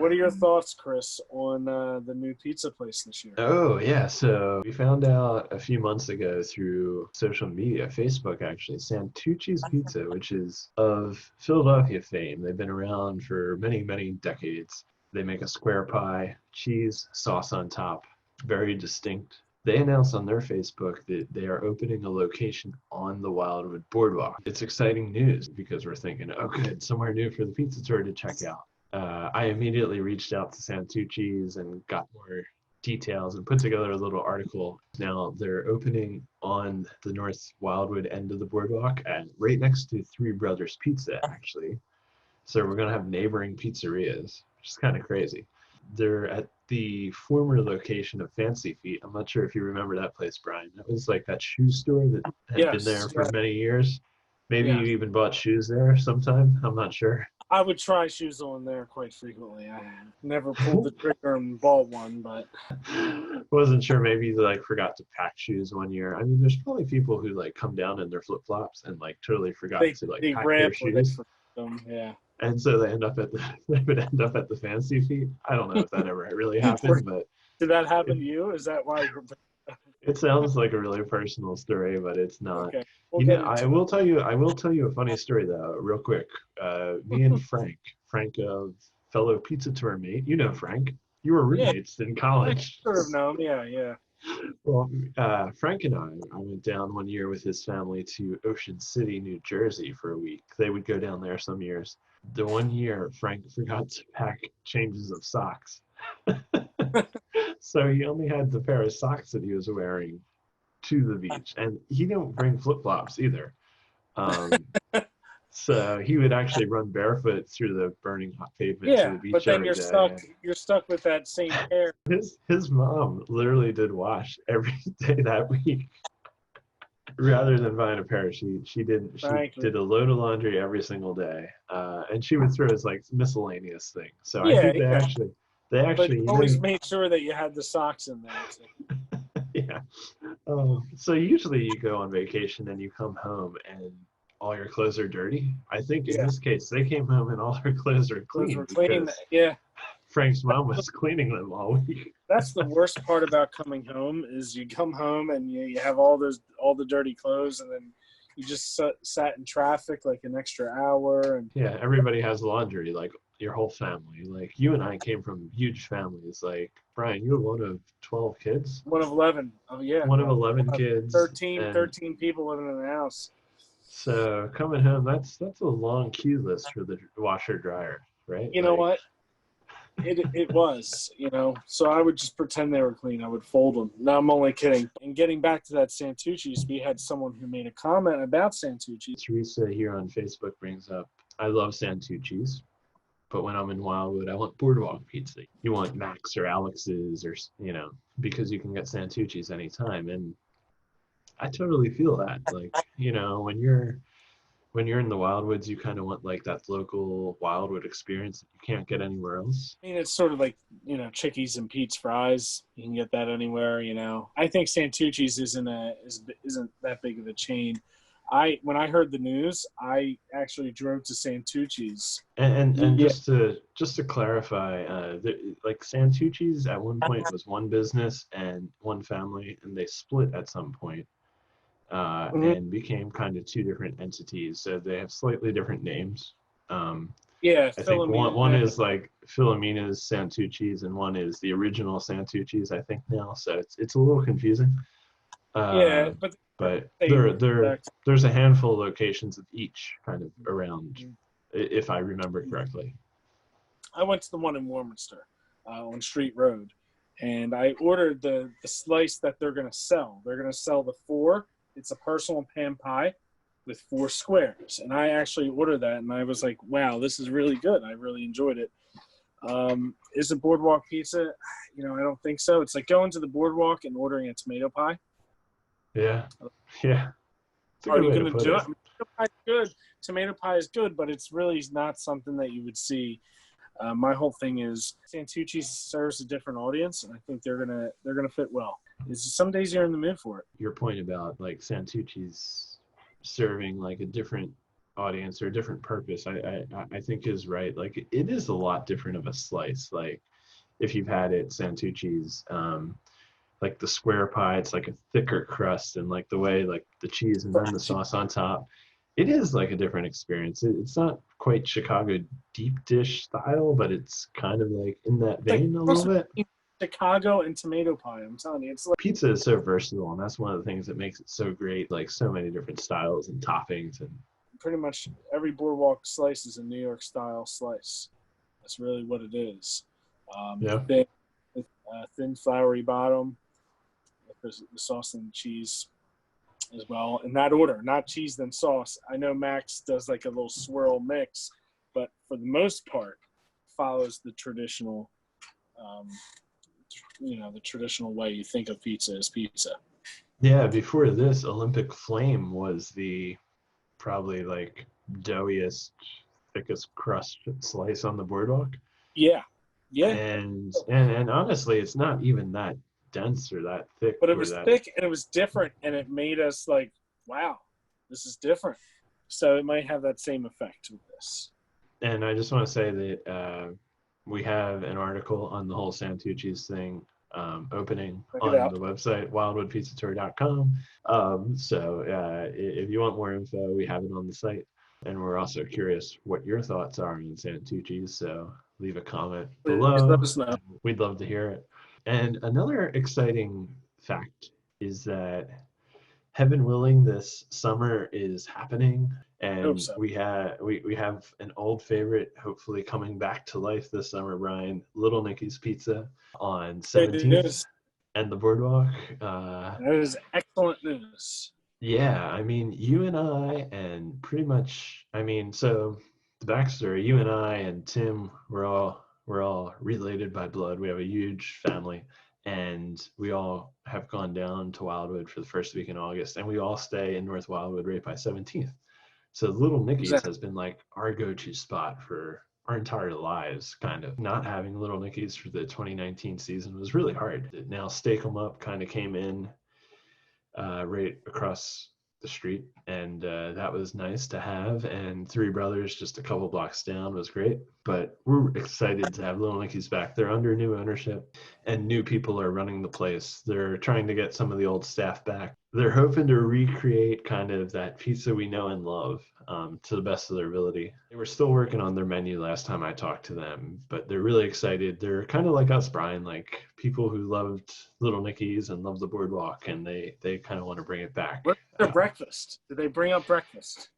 What are your thoughts, Chris, on the new pizza place this year? Oh, yeah. So we found out a few months ago through social media, Facebook actually, Santucci's Pizza, which is of Philadelphia fame. They've been around for many, many decades. They make a square pie, cheese, sauce on top, very distinct. They announced on their Facebook that they are opening a location on the Wildwood Boardwalk. It's exciting news because we're thinking, oh, good, somewhere new for the pizza tour to check out. I immediately reached out to Santucci's and got more details and put together a little article. Now they're opening on the North Wildwood end of the boardwalk and right next to Three Brothers Pizza, actually. So we're going to have neighboring pizzerias, which is kind of crazy. They're at the former location of Fancy Feet. I'm not sure if you remember that place, Brian. That was like that shoe store that had been there Yes, for many years. Maybe yeah. you even bought shoes there sometime. I'm not sure. I would try shoes on there quite frequently. I never pulled the trigger and bought one, but Wasn't sure, maybe you like forgot to pack shoes one year. I mean, there's probably people who like come down in their flip-flops and like totally forgot to like they pack their grab or they shoes. forget them. Yeah. And so they end up at the they would end up at the Fancy Feet. I don't know if that ever really happened, but Did that happen it, to you? Is that why you're it sounds like a really personal story, but it's not. okay? We'll You know, get I into will tell you a funny story though, real quick. Me and Frank, fellow pizza tour mate, you know Frank. You were it. Yeah, roommates in I college. sort of know. Yeah, yeah. Well, Frank and I went down one year with his family to Ocean City, New Jersey for a week. They would go down there some years. The one year, Frank forgot to pack changes of socks. So he only had the pair of socks that he was wearing to the beach. And he didn't bring flip-flops either. Um, so he would actually run barefoot through the burning hot pavement to Yeah, the but beach then every you're stuck. day. You're stuck with that same pair. His mom literally did wash every day that week. Rather than buying a pair, she Frankly, did a load of laundry every single day, and she would throw as like miscellaneous things. So I yeah, think yeah. they But actually, always made sure that you had the socks in there. Too. yeah. So usually you go on vacation and you come home and all your clothes are dirty. I think in Yeah, this case they came home and all their clothes are those clean were clean. because Yeah, Frank's mom was cleaning them all week. that's the worst part about coming home is you come home and you have all the dirty clothes, and then you just sat in traffic like an extra hour. And Yeah, everybody has laundry, like your whole family. Like you and I came from huge families. Like Brian, you were one of 12 kids, one of 11. Oh yeah, one of well, 11 kids, 13, and 13 people living in the house. so coming home, that's a long queue list for the washer dryer, right? You know Like, what? It was, so I would just pretend they were clean. I would fold them. No, I'm only kidding. And getting back to that Santucci's, we had someone who made a comment about Santucci's. Teresa here on Facebook brings up, I love Santucci's, but when I'm in Wildwood, I want Boardwalk pizza. You want Max or Alex's or, because you can get Santucci's anytime. And I totally feel that. Like, when you're in the Wildwoods, you kind of want like that local Wildwood experience that you can't get anywhere else. I mean, it's sort of like, Chickies and Pete's fries. You can get that anywhere, I think Santucci's isn't that big of a chain. When I heard the news, I actually drove to Santucci's. And Yeah. just to clarify, like Santucci's at one point was one business and one family, and they split at some point. And became kind of two different entities. So they have slightly different names. Yeah, I think Philomena. one is like Philomena's Santucci's, and one is the original Santucci's, I think now. So it's a little confusing. Yeah, But they there's a handful of locations of each kind of around, if I remember correctly. I went to the one in Warminster on Street Road, and I ordered the slice that they're going to sell. They're going to sell the 4. It's a personal pan pie with 4 squares. And I actually ordered that, and I was like, wow, this is really good. I really enjoyed it. Is it Boardwalk pizza? I don't think so. It's like going to the Boardwalk and ordering a tomato pie. Yeah. Are you going to do it? Tomato pie is good. Tomato pie is good, but it's really not something that you would see. My whole thing is Santucci serves a different audience, and I think they're gonna fit well. Some days you're in the mood for it. Your point about like Santucci's serving like a different audience or a different purpose, I think is right. Like it is a lot different of a slice. Like if you've had it, Santucci's, like the square pie, it's like a thicker crust, and like the way like the cheese and then the sauce on top, it is like a different experience. It's not quite Chicago deep dish style, but it's kind of like in that Like vein a little bit. Chicago and tomato pie. I'm telling you, it's like Pizza is so versatile, and that's one of the things that makes it so great. Like so many different styles and toppings, and pretty much every Boardwalk slice is a New York style slice. That's really what it is. yeah, Thin, floury bottom, with the sauce and cheese as well. In that order, not cheese then sauce. I know Max does like a little swirl mix, but for the most part, follows the traditional, the traditional way you think of pizza is pizza. yeah. Before this, Olympic Flame was the probably like doughiest, thickest crust slice on the boardwalk. Yeah, yeah. And honestly, it's not even that dense or that thick But it or was that. thick and it was different, and it made us like, wow, this is different. So it might have that same effect with this. And I just want to say that we have an article on the whole Santucci's thing opening Check it on out. the website wildwoodpizzatour.com. So if you want more info, we have it on the site. And we're also curious what your thoughts are on Santucci's. So leave a comment Please let below. us know. We'd love to hear it. And another exciting fact is that heaven willing, this summer is happening, I hope and so. we have an old favorite hopefully coming back to life this summer, Brian. Little Nicky's Pizza on 17th and the Boardwalk. That is excellent news. Yeah, I mean, you and I, and pretty much, I mean, so the backstory, you and I and Tim, we're all related by blood. We have a huge family, and we all have gone down to Wildwood for the first week in August, and we all stay in North Wildwood right by 17th. So Little Nickys Exactly. has been like our go-to spot for our entire lives, kind of. Not having Little Nickys for the 2019 season was really hard. Now Steak 'em Up kind of came in right across the street, and that was nice to have. And Three Brothers, just a couple blocks down, was great. But we're excited to have Little Nicky's back. They're under new ownership, and new people are running the place. They're trying to get some of the old staff back. They're hoping to recreate kind of that pizza we know and love to the best of their ability. They were still working on their menu last time I talked to them, but they're really excited. They're kind of like us, Brian, like people who loved Little Nicky's and loved the Boardwalk, and they kind of want to bring it back. What's their breakfast? Did they bring up breakfast?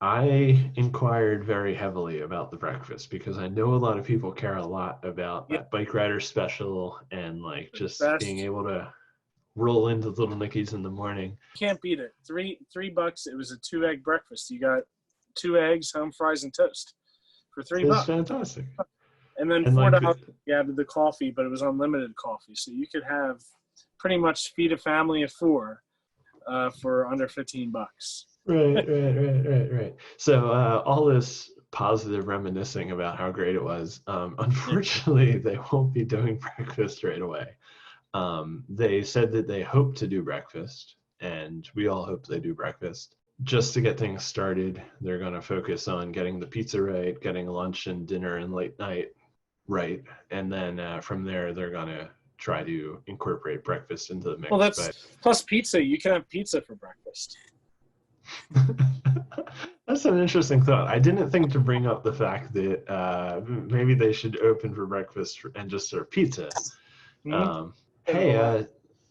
I inquired very heavily about the breakfast because I know a lot of people care a lot about that bike rider special and like just being able to roll into Little Nicky's in the morning. Can't beat it. $3. It was a 2-egg breakfast. You got 2 eggs, home fries, and toast for $3. It's fantastic. And then $4 you added the coffee, but it was unlimited coffee, so you could have pretty much feed a family of 4 for under $15. Right. So all this positive reminiscing about how great it was. Unfortunately, they won't be doing breakfast right away. They said that they hope to do breakfast, and we all hope they do breakfast. Just to get things started, they're going to focus on getting the pizza right, getting lunch and dinner and late night right, and then from there they're going to try to incorporate breakfast into the mix. Well, plus pizza. You can have pizza for breakfast. That's an interesting thought. I didn't think to bring up the fact that maybe they should open for breakfast and just serve pizza. Hey,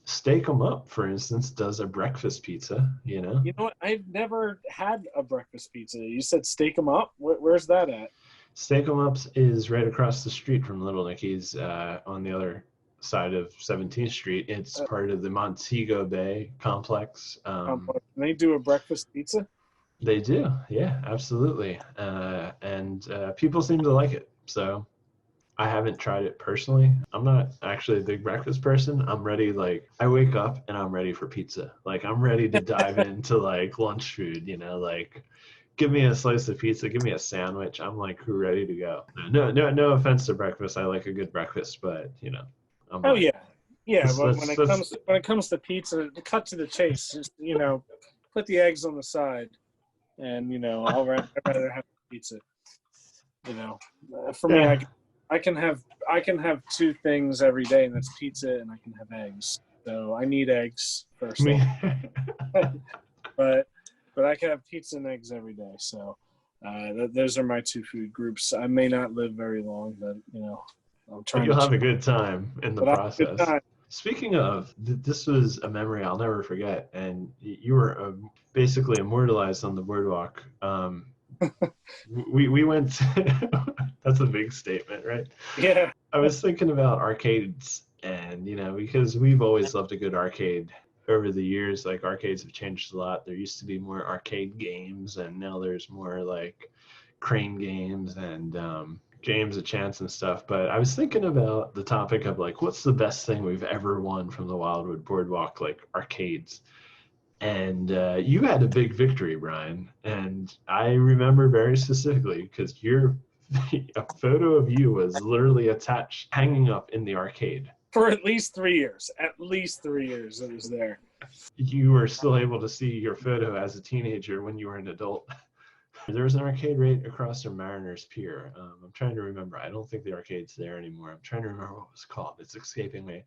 Steak 'em Up, for instance, does a breakfast pizza, You know what? I've never had a breakfast pizza. You said Steak 'em Up? Where's that at? Steak 'em Up is right across the street from Little Nicky's on the other side of 17th Street. It's part of the Montego Bay complex. And they do a breakfast pizza? They do, yeah, absolutely. And people seem to like it. So I haven't tried it personally. I'm not actually a big breakfast person. I'm ready, like, I wake up and I'm ready for pizza. Like, I'm ready to dive into, like, lunch food, like, give me a slice of pizza, give me a sandwich. I'm, like, ready to go. No offense to breakfast. I like a good breakfast, but, I'm but when it comes to pizza, cut to the chase. Just, put the eggs on the side. and I'd rather have pizza. For me, Yeah. I can have two things every day, and that's pizza and I can have eggs. So I need eggs first Me. but I can have pizza and eggs every day. So those are my two food groups. I may not live very long, but I'm trying. You'll have a good time in the process. Time. Speaking of, this was a memory I'll never forget, and you were basically immortalized on the boardwalk. We went. That's a big statement, right? Yeah. I was thinking about arcades, and because we've always loved a good arcade. Over the years, like arcades have changed a lot. There used to be more arcade games, and now there's more like crane games and games of chance and stuff. But I was thinking about the topic of like, what's the best thing we've ever won from the Wildwood Boardwalk, like arcades? And you had a big victory, Brian. And I remember very specifically because a photo of you was literally attached, hanging up in the arcade. For at least 3 years. At least 3 years it was there. You were still able to see your photo as a teenager when you were an adult. There was an arcade right across from Mariners Pier. I'm trying to remember. I don't think the arcade's there anymore. I'm trying to remember what it was called. It's escaping me.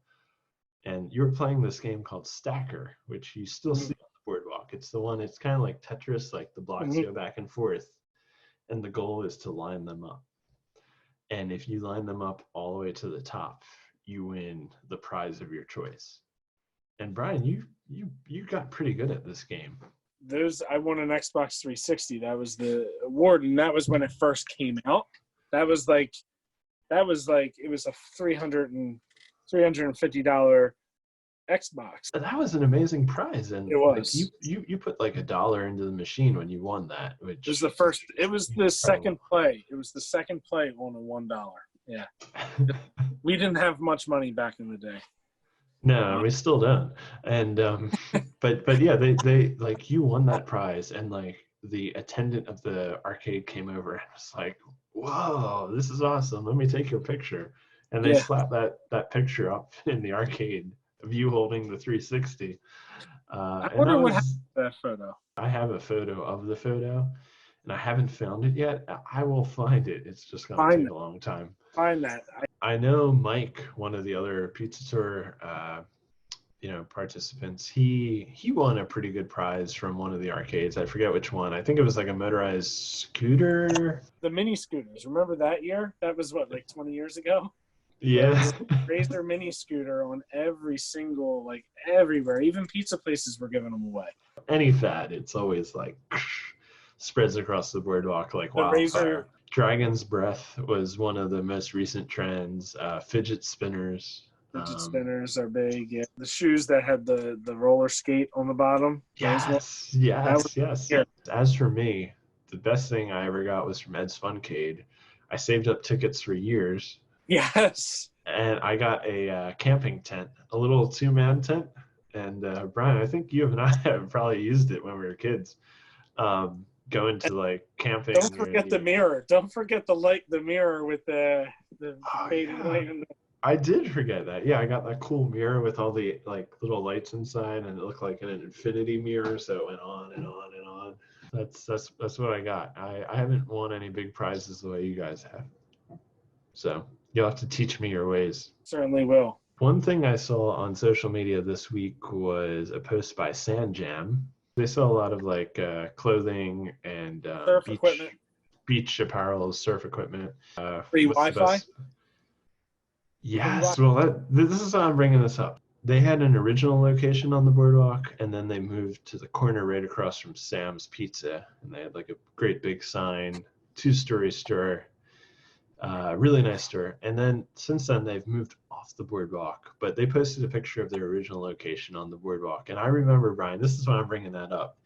And you were playing this game called Stacker, which you still see on the boardwalk. It's the one, it's kind of like Tetris, like the blocks go back and forth. And the goal is to line them up. And if you line them up all the way to the top, you win the prize of your choice. And Brian, you got pretty good at this game. I won an Xbox 360. That was the award, and that was when it first came out. That was like it was a $350 Xbox. That was an amazing prize, and it was. Like you put like $1 into the machine when you won that, which it was the first. It was the second play. It was the second play on a $1. Yeah, we didn't have much money back in the day. No, we still don't. And but yeah, they like you won that prize, and like the attendant of the arcade came over and was like, "Whoa, this is awesome! Let me take your picture." And they slapped that picture up in the arcade of you holding the 360. I wonder what happened to that photo. I have a photo of the photo, and I haven't found it yet. I will find it. It's just gonna take a long time. Find that. I know Mike, one of the other Pizza Tour, participants. He won a pretty good prize from one of the arcades. I forget which one. I think it was like a motorized scooter. The mini scooters. Remember that year? That was what, like 20 years ago? Yeah. Razor mini scooter on every single, like everywhere. Even pizza places were giving them away. Any fad, it's always like spreads across the boardwalk like wildfire. Dragon's Breath was one of the most recent trends. Fidget spinners. Fidget spinners are big. Yeah. The shoes that had the roller skate on the bottom. Yes. As for me, the best thing I ever got was from Ed's Funcade. I saved up tickets for years. Yes. And I got a camping tent, a little 2-man tent. And Brian, I think you and I have probably used it when we were kids. Going to like camping. Don't forget the mirror. Don't forget the mirror with the fading light. I did forget that. Yeah, I got that cool mirror with all the like little lights inside, and it looked like an infinity mirror, so it went on and on and on. That's what I got. I haven't won any big prizes the way you guys have. So you'll have to teach me your ways. Certainly will. One thing I saw on social media this week was a post by Sandjam. They sell a lot of like clothing and surf equipment, beach apparel, surf equipment. Free Wi-Fi. Yes. Well, this is how I'm bringing this up. They had an original location on the boardwalk, and then they moved to the corner right across from Sam's Pizza, and they had like a great big sign, 2-story store. Really nice store. And then since then they've moved off the boardwalk, but they posted a picture of their original location on the boardwalk. And I remember, Brian, this is why I'm bringing that up.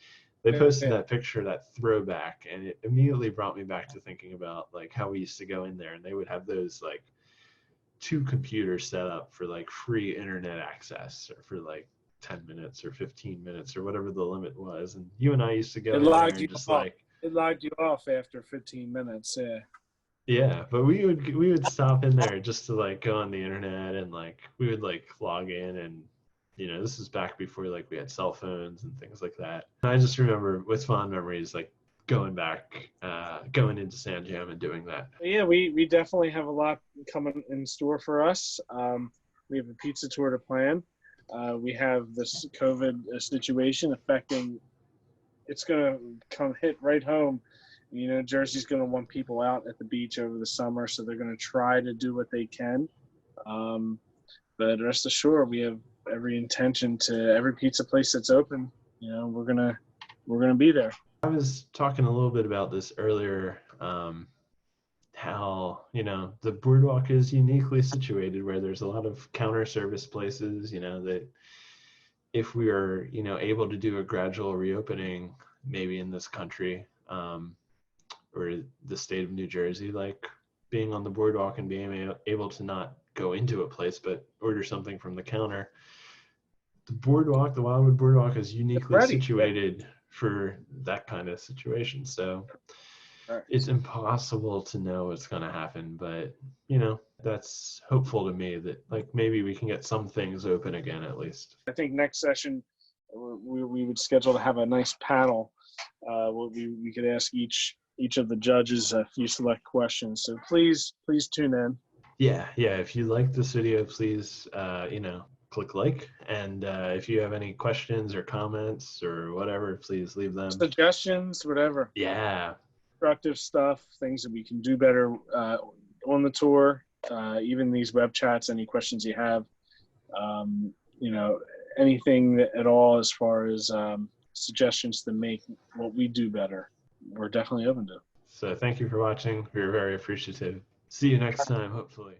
They posted that picture, that throwback, and it immediately brought me back to thinking about like how we used to go in there, and they would have those like 2 computers set up for like free internet access, or for like 10 minutes or 15 minutes or whatever the limit was. And you and I used to go in there and just like it logged you off after 15 minutes. Yeah, but we would stop in there just to like go on the internet, and like we would like log in, and this is back before like we had cell phones and things like that. And I just remember with fond memories like going into San Jam and doing that. Yeah, we definitely have a lot coming in store for us. We have a pizza tour to plan. We have this COVID situation affecting. It's gonna come hit right home. You know, Jersey's gonna want people out at the beach over the summer, so they're gonna try to do what they can. But rest assured, we have every intention to every pizza place that's open. You know, we're gonna be there. I was talking a little bit about this earlier. How, you know, the Boardwalk is uniquely situated where there's a lot of counter service places, you know, that if we are, you know, able to do a gradual reopening, maybe in this country, or the state of New Jersey, like being on the Boardwalk and being able to not go into a place but order something from the counter. The Boardwalk, the Wildwood Boardwalk, is uniquely situated for that kind of situation. So it's impossible to know what's going to happen, but you know, that's hopeful to me that like maybe we can get some things open again at least. I think next session we would schedule to have a nice panel. We could ask each of the judges a few select questions. So please tune in. Yeah. If you like this video, please you know, click like, and if you have any questions or comments or whatever, please leave them. Suggestions, whatever. Yeah. Constructive stuff, things that we can do better on the tour, even these web chats, any questions you have, you know, anything at all as far as suggestions to make what we do better, we're definitely open to. So thank you for watching. We're very appreciative. See you next time, hopefully.